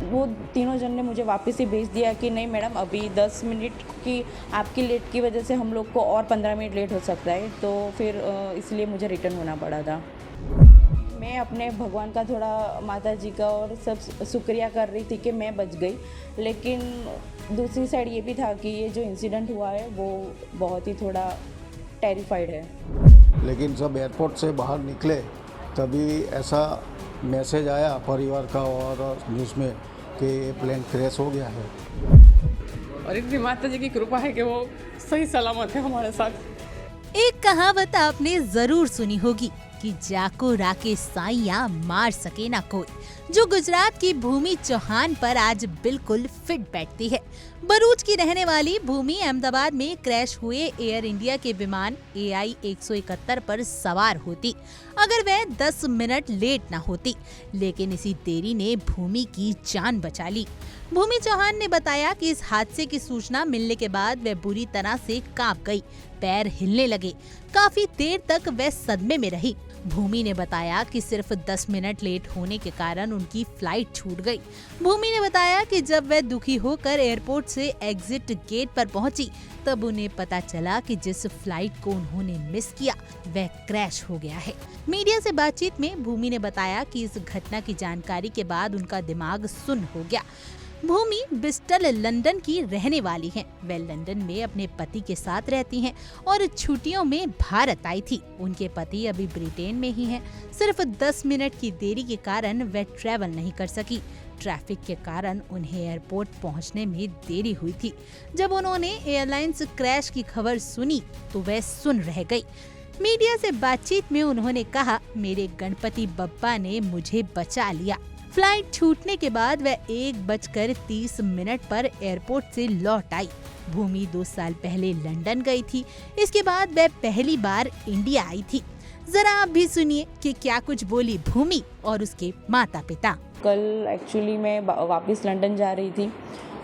वो तीनों जन ने मुझे वापस ही भेज दिया कि नहीं मैडम, अभी 10 मिनट की आपकी लेट की वजह से हम लोग को और 15 मिनट लेट हो सकता है, तो फिर इसलिए मुझे रिटर्न होना पड़ा था। मैं अपने भगवान का थोड़ा, माता जी का और सब शुक्रिया कर रही थी कि मैं बच गई, लेकिन दूसरी साइड ये भी था कि ये जो इंसिडेंट हुआ है वो बहुत ही थोड़ा टेरिफाइड है। लेकिन जब एयरपोर्ट से बाहर निकले तभी ऐसा मैसेज आया परिवार का और न्यूज़ में कि ये प्लेन क्रैश हो गया है। और इतनी माता जी की कृपा है कि वो सही सलामत है हमारे साथ। एक कहावत आपने जरूर सुनी होगी कि जाको राके साइया मार सके ना कोई, जो गुजरात की भूमि चौहान पर आज बिल्कुल फिट बैठती है। भरूच की रहने वाली भूमि अहमदाबाद में क्रैश हुए एयर इंडिया के विमान AI 171 पर सवार होती अगर वह 10 मिनट लेट न होती, लेकिन इसी देरी ने भूमि की जान बचा ली। भूमि चौहान ने बताया कि इस हादसे की सूचना मिलने के बाद वह बुरी तरह से कांप गई, पैर हिलने लगे, काफी देर तक वह सदमे में रही। भूमि ने बताया कि सिर्फ 10 मिनट लेट होने के कारण उनकी फ्लाइट छूट गई। भूमि ने बताया कि जब वह दुखी होकर एयरपोर्ट से एग्जिट गेट पर पहुंची, तब उन्हें पता चला कि जिस फ्लाइट को उन्होंने मिस किया वह क्रैश हो गया है। मीडिया से बातचीत में भूमि ने बताया कि इस घटना की जानकारी के बाद उनका दिमाग सुन्न हो गया। भूमि ब्रिस्टल लंदन की रहने वाली हैं। वे लंदन में अपने पति के साथ रहती हैं और छुट्टियों में भारत आई थी। उनके पति अभी ब्रिटेन में ही हैं। सिर्फ 10 मिनट की देरी के कारण वे ट्रैवल नहीं कर सकी। ट्रैफिक के कारण उन्हें एयरपोर्ट पहुंचने में देरी हुई थी। जब उन्होंने एयरलाइंस क्रैश की खबर सुनी तो वे सुन रह गई। मीडिया से बातचीत में उन्होंने कहा, मेरे गणपति बप्पा ने मुझे बचा लिया। फ्लाइट छूटने के बाद वह 1:30 पर एयरपोर्ट से लौट आई। भूमि 2 साल पहले लंदन गई थी। इसके बाद वह पहली बार इंडिया आई थी। जरा आप भी सुनिए कि क्या कुछ बोली भूमि और उसके माता पिता। कल एक्चुअली मैं वापस लंदन जा रही थी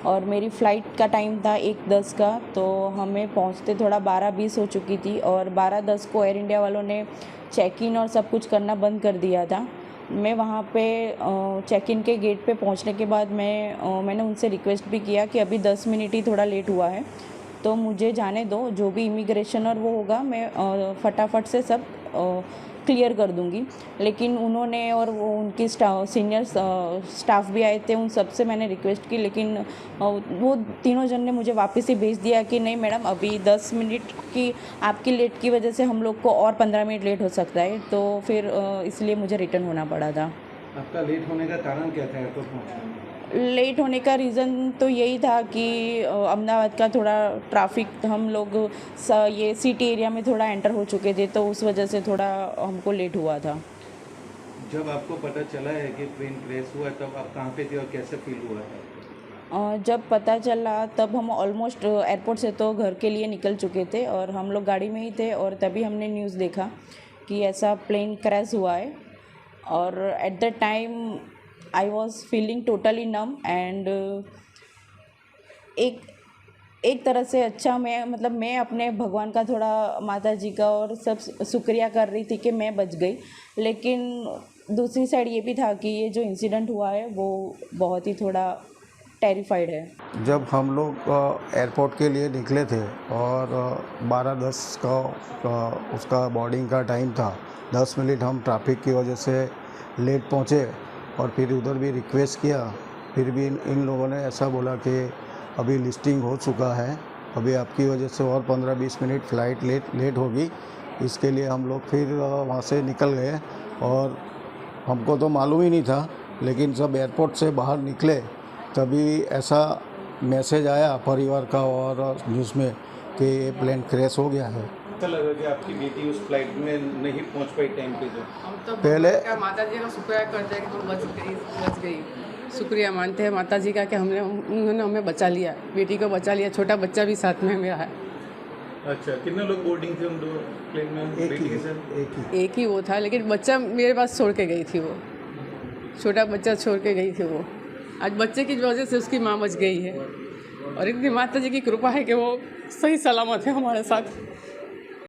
और मेरी फ़्लाइट का टाइम था 1:10 का, तो हमें पहुंचते थोड़ा 12:20 हो चुकी थी और 12:10 को एयर इंडिया वालों ने चेक इन और सब कुछ करना बंद कर दिया था। मैं वहाँ पे चेक इन के गेट पे पहुँचने के बाद मैंने उनसे रिक्वेस्ट भी किया कि अभी 10 मिनट ही थोड़ा लेट हुआ है, तो मुझे जाने दो, जो भी इमिग्रेशन और वो होगा मैं फटाफट से सब क्लियर कर दूंगी। लेकिन उन्होंने और वो उनकी सीनियर स्टाफ भी आए थे, उन सब से मैंने रिक्वेस्ट की, लेकिन वो तीनों जन ने मुझे वापस ही भेज दिया कि नहीं मैडम, अभी 10 मिनट की आपकी लेट की वजह से हम लोग को और 15 मिनट लेट हो सकता है, तो फिर इसलिए मुझे रिटर्न होना पड़ा था। आपका लेट होने का कारण क्या था एयरपोर्ट पहुंचने? लेट होने का रीज़न तो यही था कि अहमदाबाद का थोड़ा ट्रैफिक, हम लोग ये सिटी एरिया में थोड़ा एंटर हो चुके थे, तो उस वजह से थोड़ा हमको लेट हुआ था। जब आपको पता चला है कि ट्रेन क्रैश हुआ है तब आप कहाँ पे थे और कैसे फील हुआ था? जब पता चला तब हम ऑलमोस्ट एयरपोर्ट से तो घर के लिए निकल चुके थे और हम लोग गाड़ी में ही थे, और तभी हमने न्यूज़ देखा कि ऐसा प्लेन क्रैश हुआ है। और at the time I was feeling totally numb and एक तरह से अच्छा, मैं अपने भगवान का थोड़ा, माता जी का और सब शुक्रिया कर रही थी कि मैं बच गई, लेकिन दूसरी साइड ये भी था कि ये जो इंसिडेंट हुआ है वो बहुत ही थोड़ा टेरिफाइड है। जब हम लोग एयरपोर्ट के लिए निकले थे और 12:10 का उसका बोर्डिंग का टाइम था, 10 मिनट हम ट्रैफिक की वजह से लेट पहुँचे और फिर उधर भी रिक्वेस्ट किया, फिर भी इन लोगों ने ऐसा बोला कि अभी लिस्टिंग हो चुका है, अभी आपकी वजह से और 15-20 मिनट फ़्लाइट लेट होगी। इसके लिए हम लोग फिर वहाँ से निकल गए और हमको तो मालूम ही नहीं था, लेकिन जब एयरपोर्ट से बाहर निकले तभी ऐसा मैसेज आया परिवार का और न्यूज़ में कि ये प्लेन क्रैश हो गया है। पता लगा कि आपकी बेटी उस फ्लाइट में नहीं पहुंच पाई टाइम पे? जो हम तो पहले माता जी का शुक्रिया करते हैं कि तुम बच गई। शुक्रिया मानते हैं माता जी का कि उन्होंने हमें बचा लिया, बेटी को बचा लिया, छोटा बच्चा भी साथ में मेरा है। अच्छा, कितने लोग बोर्डिंग थे उन दो प्लेन में? एक ही वो था, लेकिन बच्चा मेरे पास छोड़ के गई थी, वो छोटा बच्चा छोड़ के गई थी। वो आज बच्चे की वजह से उसकी माँ बच गई है और इतनी माता जी की कृपा है कि वो सही सलामत है हमारे साथ।